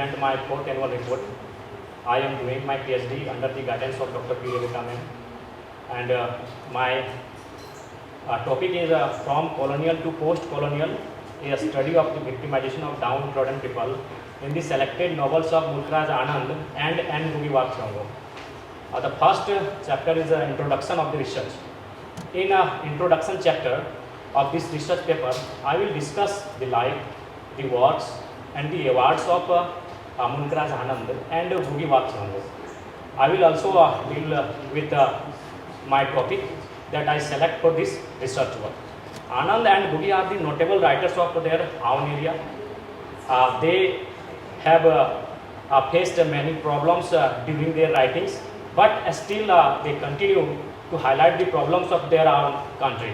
And my fourth annual report. I am doing my PhD under the guidance of Dr. P. Ma'am. And my topic is from colonial to post-colonial, a study of the victimization of downtrodden people in the selected novels of Amunra Anand and Bhi. The first chapter is an introduction of the research. In introduction chapter of this research paper, I will discuss the life, the works, and the awards of Amunra Anand and Bhi. I will also deal with my topic that I select for this research work. Anand and Bhi are the notable writers of their own area. They have faced many problems during their writings, but still they continue to highlight the problems of their own country,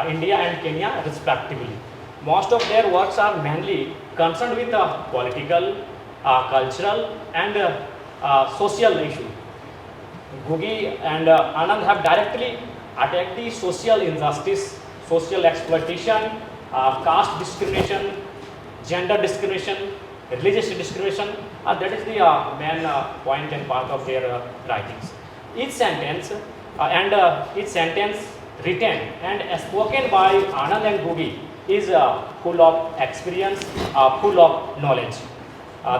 India and Kenya respectively. Most of their works are mainly concerned with political, cultural and social issues. Bhi and Anand have directly attacked the social injustice, social exploitation, caste discrimination, gender discrimination, religious discrimination. That is the main point and part of their writings. Each sentence written and spoken by Anand and Bhi is full of experience, full of knowledge.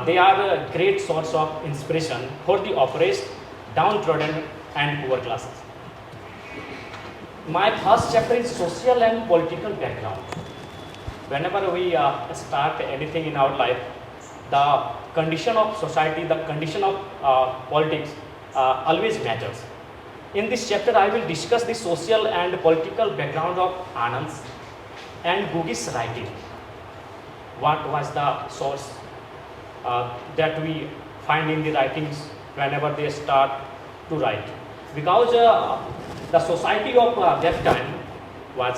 They are a great source of inspiration for the oppressed, downtrodden and poor classes. My first chapter is social and political background. Whenever we start anything in our life, the condition of society, the condition of politics always matters. In this chapter, I will discuss the social and political background of Anand's and Bhi's writing. What was the source that we find in the writings whenever they start to write? Because the society of that time was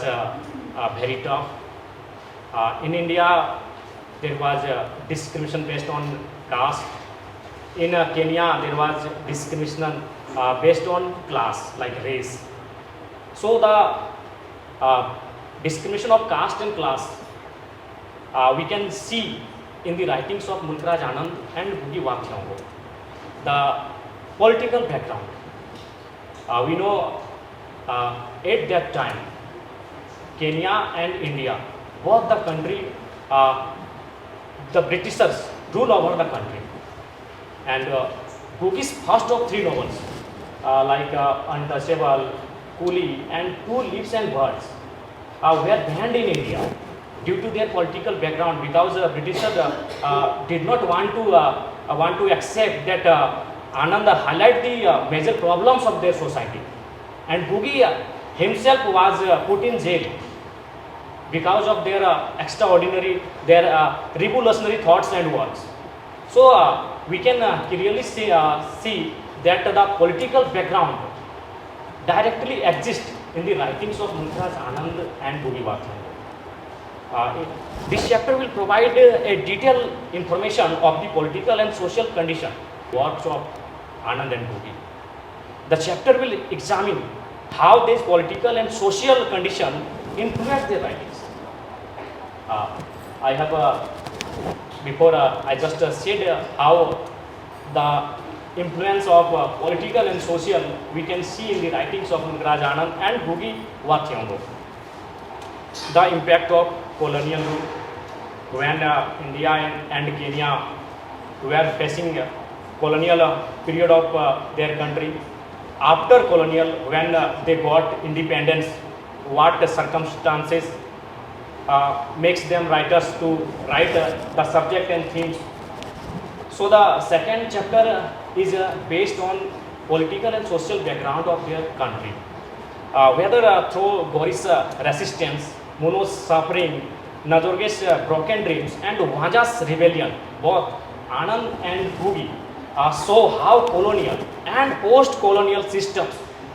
very tough. In India, there was discrimination based on caste. In Kenya, there was discrimination based on class, like race. So the discrimination of caste and class we can see in the writings of Amunra Anand and Bhi. The political background. We know at that time, Kenya and India, both the country, the Britishers rule over the country. And Bhi's first of three novels, like Untouchable, Coolie, and Two Leaves and Birds, were banned in India due to their political background, because Britishers did not want to accept that Anand highlight the major problems of their society, and Bhi himself was put in jail because of their extraordinary, their revolutionary thoughts and works. So we can clearly see that the political background directly exists in the writings of Amunra Anand and Bhi. This chapter will provide a detailed information of the political and social condition works of Anand and Bhi. The chapter will examine how this political and social condition influence their writings. I have before I just said how the influence of political and social we can see in the writings of Amunra Anand and Bhi. The impact of colonial rule when India and Kenya were facing colonial period of their country. After colonial, when they got independence, what circumstances makes them writers to write the subject and themes. So the second chapter is based on political and social background of their country. Whether through Gori's resistance, Muno's suffering, Nazorge's broken dreams, and Waja's rebellion, both Anand and Bhi show how colonial and post-colonial systems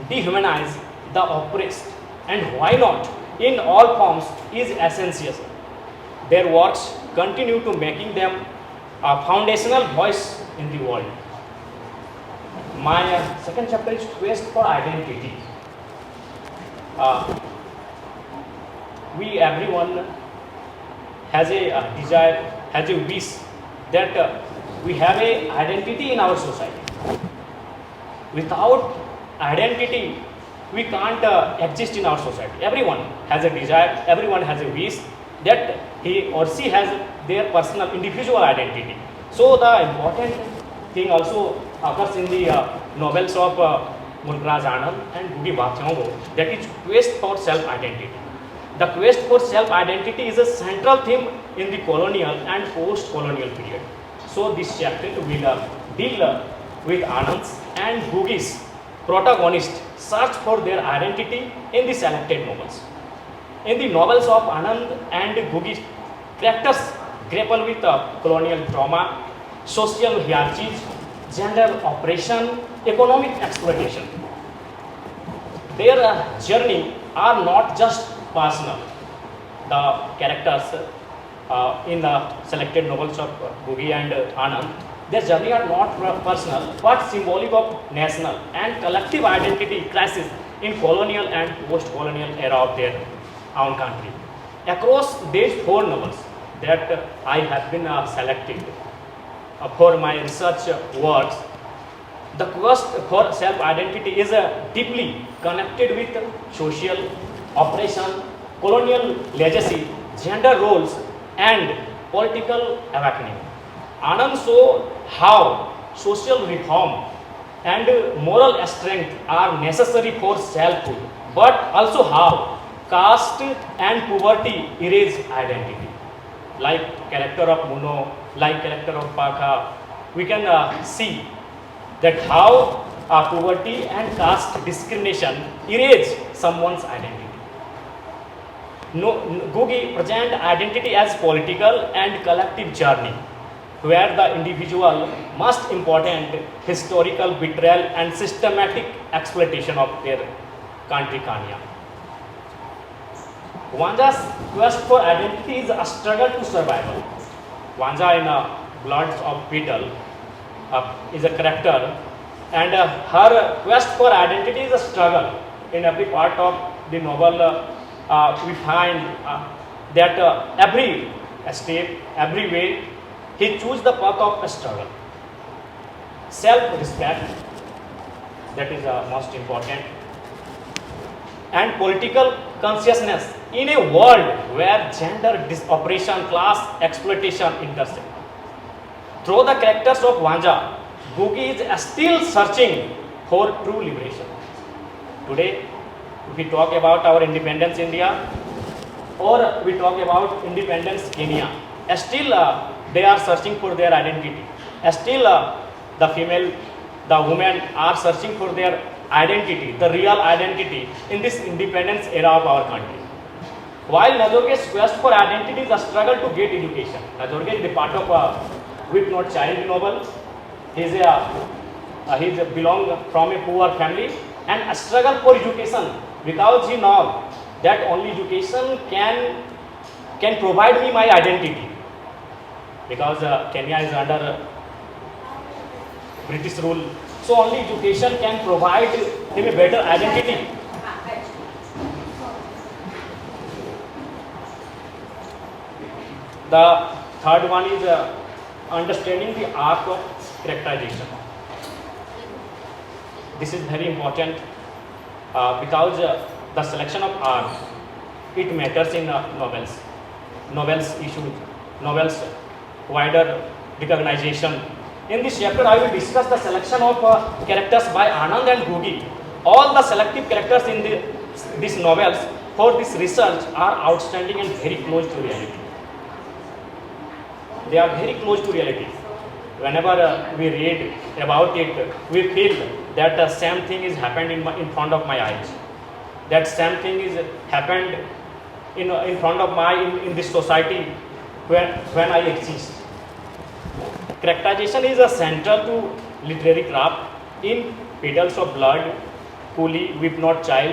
dehumanize the oppressed, and why not in all forms is essential. Their works continue to making them a foundational voice in the world. My second chapter is Quest for Identity. We everyone has a desire, has a wish that we have a identity in our society. Without identity, we can't exist in our society. Everyone has a desire, everyone has a wish that he or she has their personal individual identity. So the important thing also occurs in the novels of Amunra Anand and Bhi, that is quest for self-identity. The quest for self-identity is a central theme in the colonial and post-colonial period. So this chapter will deal with Anand's and Bhugi's protagonists search for their identity in the selected novels. In the novels of Anand and Bhugi, characters grapple with colonial trauma, social hierarchies, gender oppression, economic exploitation. Their journey are not just personal. The characters in the selected novels of Bhugi and Anand, their journey are not personal but symbolic of national and collective identity crisis in colonial and post-colonial era of their own country. Across these four novels that I have been selected for my research works, the quest for self-identity is deeply connected with social oppression, colonial legacy, gender roles, and political awakening. Anand saw how social reform and moral strength are necessary for selfhood, but also how caste and poverty erase identity. Like character of Muno, like character of Pakha, we can see that how poverty and caste discrimination erase someone's identity. Gugi present identity as political and collective journey, where the individual must important historical betrayal and systematic exploitation of their country Kanya. Vanja's quest for identity is a struggle to survival. Vanja in Bloods of Beetle is a character, and her quest for identity is a struggle. In every part of the novel, we find that every step, every way, he chooses the path of a struggle. Self-respect, that is most important, and political consciousness in a world where gender oppression, class exploitation intersect. Through the characters of Vanja, Bhugi is still searching for true liberation. Today, if we talk about our independence India, or we talk about independence Kenya, still they are searching for their identity. Still the female, the women are searching for their identity, the real identity in this independence era of our country. While Nazorge's quest for identity is a struggle to get education. Nazorge is the part of With Not Child novel. He belong from a poor family and a struggle for education because he knows that only education can provide me my identity. Because Kenya is under British rule, so only education can provide him a better identity. The third one is understanding the arc of characterization. This is very important because the selection of arc, it matters in novels issues, novels wider recognition. In this chapter, I will discuss the selection of characters by Anand and Bhugi. All the selective characters in these novels for this research are outstanding and very close to reality. They are very close to reality. Whenever we read about it, we feel that the same thing is happened in front of my eyes. That same thing is happened in front of in this society when I exist. Characterization is a central to literary craft. In Petals of Blood, Coolie, Weep Not Child,